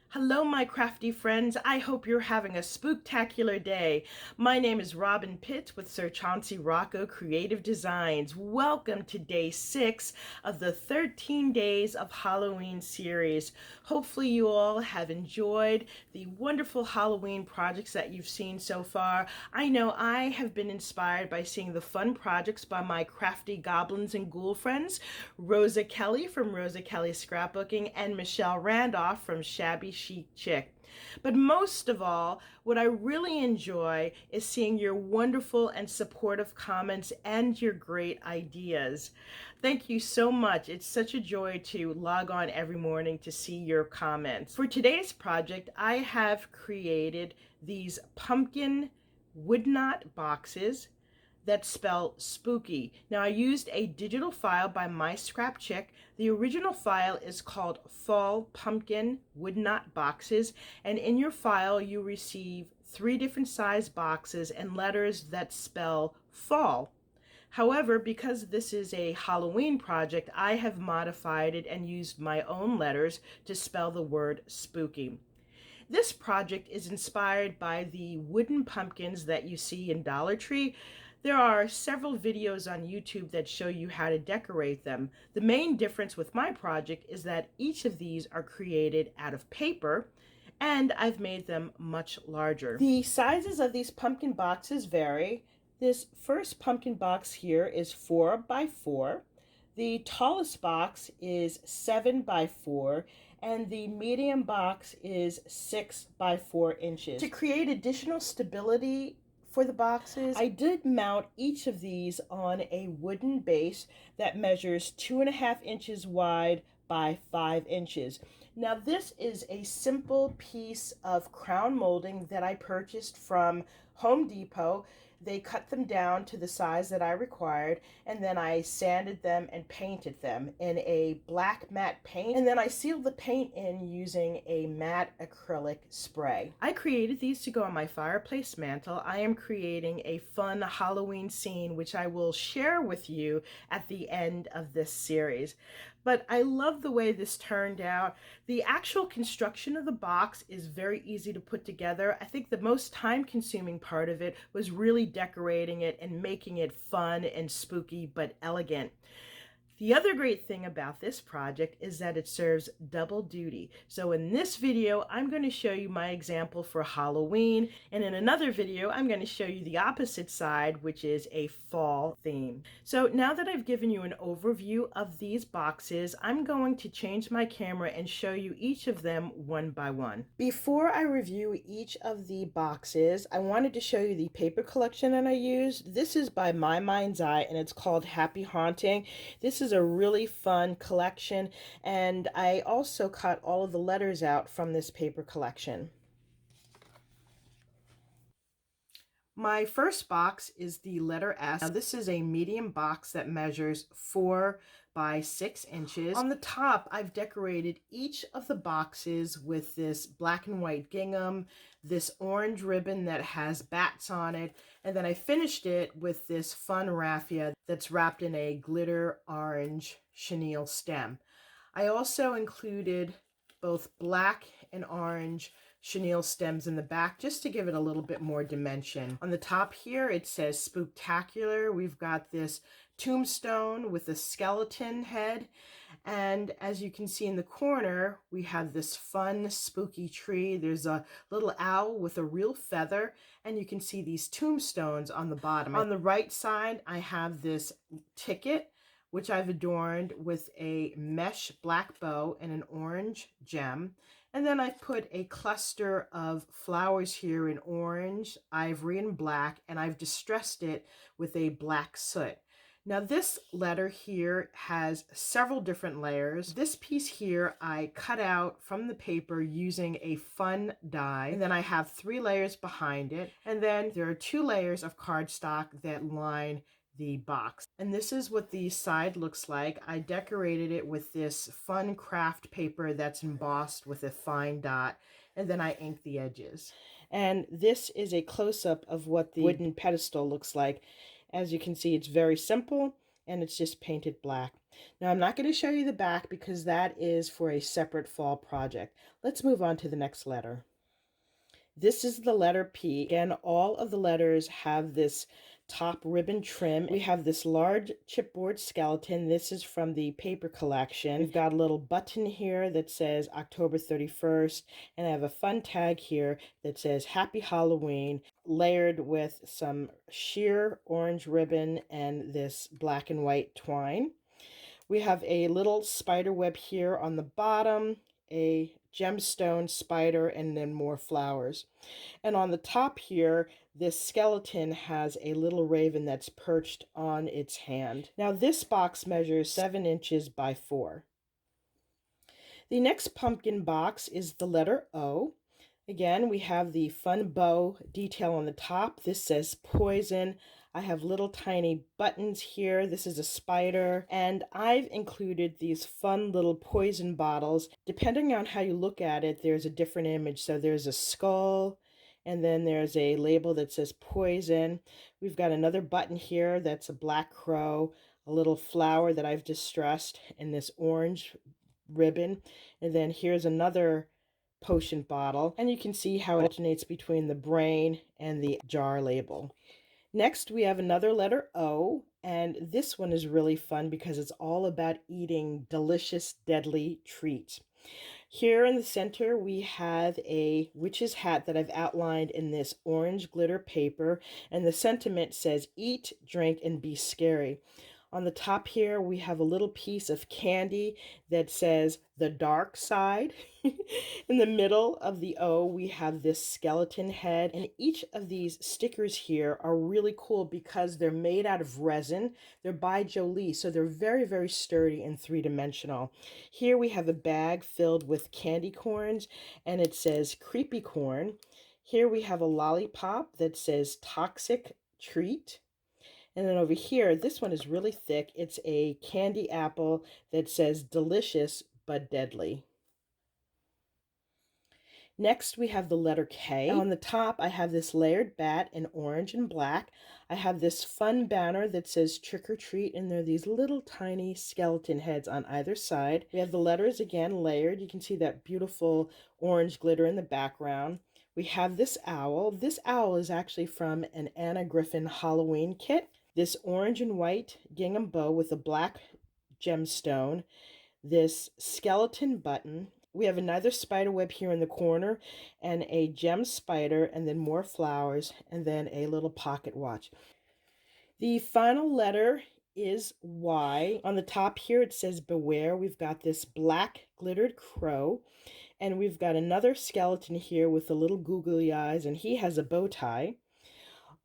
Hello, my crafty friends. I hope you're having a spooktacular day. My name is Robyn with Sir Chauncey Rocco Creative Designs. Welcome to day 6 of the 13 Days of Halloween series. Hopefully you all have enjoyed the wonderful Halloween projects that you've seen so far. I know I have been inspired by seeing the fun projects by my crafty goblins and ghoul friends, Rosa Kelly from Rosa Kelly Scrapbooking and Michelle Randolph from Shabby Chic. But most of all, what I really enjoy is seeing your wonderful and supportive comments and your great ideas. Thank you so much. It's such a joy to log on every morning to see your comments. For today's project, I have created these pumpkin wood knot boxes that spell spooky. Now, I used a digital file by MYSCRAPCHICK. The original file is called Fall Pumpkin Wood Knot Boxes, and in your file you receive 3 different size boxes and letters that spell fall. However, because this is a Halloween project, I have modified it and used my own letters to spell the word spooky. This project is inspired by the wooden pumpkins that you see in Dollar Tree. There are several videos on YouTube that show you how to decorate them. The main difference with my project is that each of these are created out of paper, and I've made them much larger. The sizes of these pumpkin boxes vary. This first pumpkin box here is 4 by 4. The tallest box is 7 by 4, and the medium box is 6 by 4 inches. To create additional stability for the boxes, I did mount each of these on a wooden base that measures 2.5 inches wide by 5 inches. Now, this is a simple piece of crown molding that I purchased from Home Depot. They cut them down to the size that I required, and then I sanded them and painted them in a black matte paint, and then I sealed the paint in using a matte acrylic spray. I created these to go on my fireplace mantle. I am creating a fun Halloween scene, which I will share with you at the end of this series. But I love the way this turned out. The actual construction of the box is very easy to put together. I think the most time-consuming part of it was really decorating it and making it fun and spooky but elegant. The other great thing about this project is that it serves double duty. So in this video, I'm going to show you my example for Halloween, and in another video, I'm going to show you the opposite side, which is a fall theme. So now that I've given you an overview of these boxes, I'm going to change my camera and show you each of them one by one. Before I review each of the boxes, I wanted to show you the paper collection that I used. This is by My Mind's Eye, and it's called Happy Haunting. This is a really fun collection, and I also cut all of the letters out from this paper collection. My first box is the letter S. Now, this is a medium box that measures 4 by 6 inches. On the top, I've decorated each of the boxes with this black and white gingham, this orange ribbon that has bats on it, and then I finished it with this fun raffia that's wrapped in a glitter orange chenille stem. I also included both black and orange chenille stems in the back just to give it a little bit more dimension. On the top here it says Spooktacular. We've got this tombstone with a skeleton head, and as you can see in the corner we have this fun spooky tree. There's a little owl with a real feather, and you can see these tombstones on the bottom. On the right side I have this ticket which I've adorned with a mesh black bow and an orange gem. And then I've put a cluster of flowers here in orange, ivory, and black, and I've distressed it with a black soot. Now this letter here has several different layers. This piece here I cut out from the paper using a fun die, and then I have 3 layers behind it, and then there are 2 layers of cardstock that line the box. And this is what the side looks like. I decorated it with this fun craft paper that's embossed with a fine dot, and then I inked the edges. And this is a close-up of what the wooden pedestal looks like. As you can see, it's very simple and it's just painted black. Now I'm not going to show you the back because that is for a separate fall project. Let's move on to the next letter. This is the letter P. Again, all of the letters have this top ribbon trim. We have this large chipboard skeleton. This is from the paper collection. We've got a little button here that says October 31st, and I have a fun tag here that says Happy Halloween, layered with some sheer orange ribbon and this black and white twine. We have a little spider web here on the bottom, a gemstone spider, and then more flowers. And on the top here, this skeleton has a little raven that's perched on its hand. Now this box measures 7 inches by 4. The next pumpkin box is the letter O. Again, we have the fun bow detail on the top. This says poison. I have little tiny buttons here. This is a spider, and I've included these fun little poison bottles. Depending on how you look at it, there's a different image. So there's a skull, and then there's a label that says poison. We've got another button here that's a black crow, a little flower that I've distressed, and this orange ribbon. And then here's another potion bottle, and you can see how it alternates between the brain and the jar label. Next, we have another letter O, and this one is really fun because it's all about eating delicious, deadly treats. Here in the center, we have a witch's hat that I've outlined in this orange glitter paper, and the sentiment says, eat, drink, and be scary. On the top here, we have a little piece of candy that says the dark side. In the middle of the O, we have this skeleton head. And each of these stickers here are really cool because they're made out of resin. They're by Jolie, so they're very, very sturdy and 3-dimensional. Here we have a bag filled with candy corns, and it says creepy corn. Here we have a lollipop that says toxic treat. And then over here, this one is really thick. It's a candy apple that says delicious but deadly. Next, we have the letter K. On the top, I have this layered bat in orange and black. I have this fun banner that says trick or treat, and there are these little tiny skeleton heads on either side. We have the letters again layered. You can see that beautiful orange glitter in the background. We have this owl. This owl is actually from an Anna Griffin Halloween kit. This orange and white gingham bow with a black gemstone, this skeleton button. We have another spider web here in the corner, and a gem spider, and then more flowers, and then a little pocket watch. The final letter is Y. On the top here, it says beware. We've got this black glittered crow, and we've got another skeleton here with the little googly eyes, and he has a bow tie.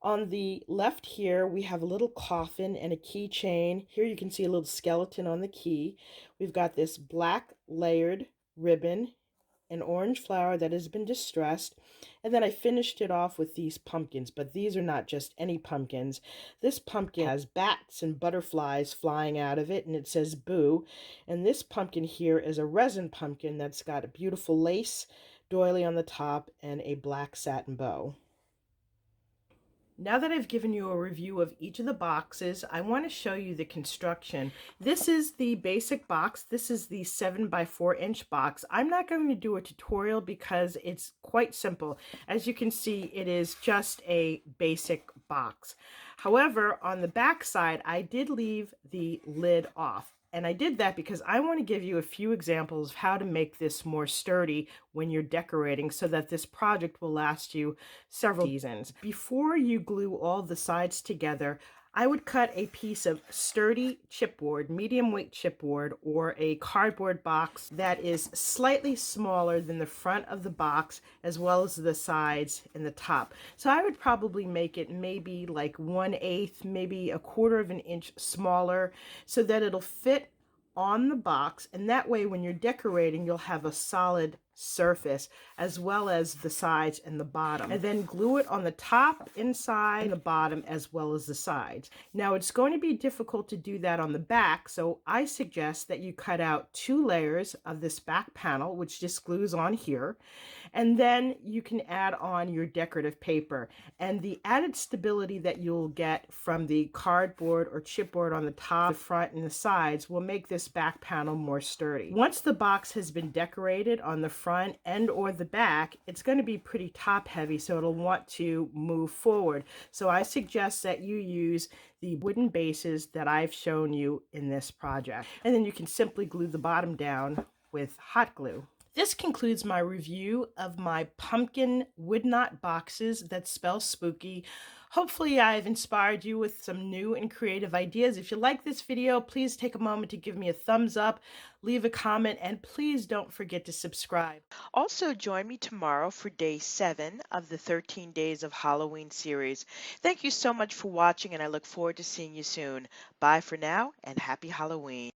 On the left here, we have a little coffin and a keychain. Here you can see a little skeleton on the key. We've got this black layered ribbon, an orange flower that has been distressed, and then I finished it off with these pumpkins, but these are not just any pumpkins. This pumpkin has bats and butterflies flying out of it, and it says boo. And this pumpkin here is a resin pumpkin that's got a beautiful lace doily on the top and a black satin bow. Now that I've given you a review of each of the boxes, I want to show you the construction. This is the basic box. This is the 7 by 4 inch box. I'm not going to do a tutorial because it's quite simple. As you can see, it is just a basic box. However, on the back side, I did leave the lid off. And I did that because I want to give you a few examples of how to make this more sturdy when you're decorating so that this project will last you several seasons. Before you glue all the sides together, I would cut a piece of sturdy chipboard, medium weight chipboard, or a cardboard box that is slightly smaller than the front of the box as well as the sides and the top. So I would probably make it maybe like 1/8, maybe 1/4 of an inch smaller so that it'll fit on the box, and that way when you're decorating you'll have a solid surface as well as the sides and the bottom, and then glue it on the top, inside, and the bottom as well as the sides. Now it's going to be difficult to do that on the back, so I suggest that you cut out 2 layers of this back panel, which just glues on here, and then you can add on your decorative paper. And the added stability that you'll get from the cardboard or chipboard on the top, the front, and the sides will make this back panel more sturdy. Once the box has been decorated on the front and or the back, it's going to be pretty top heavy, so it'll want to move forward. So I suggest that you use the wooden bases that I've shown you in this project. And then you can simply glue the bottom down with hot glue. This concludes my review of my pumpkin wood knot boxes that spell spooky. Hopefully I've inspired you with some new and creative ideas. If you like this video, please take a moment to give me a thumbs up, leave a comment, and please don't forget to subscribe. Also, join me tomorrow for day 7 of the 13 Days of Halloween series. Thank you so much for watching, and I look forward to seeing you soon. Bye for now, and happy Halloween.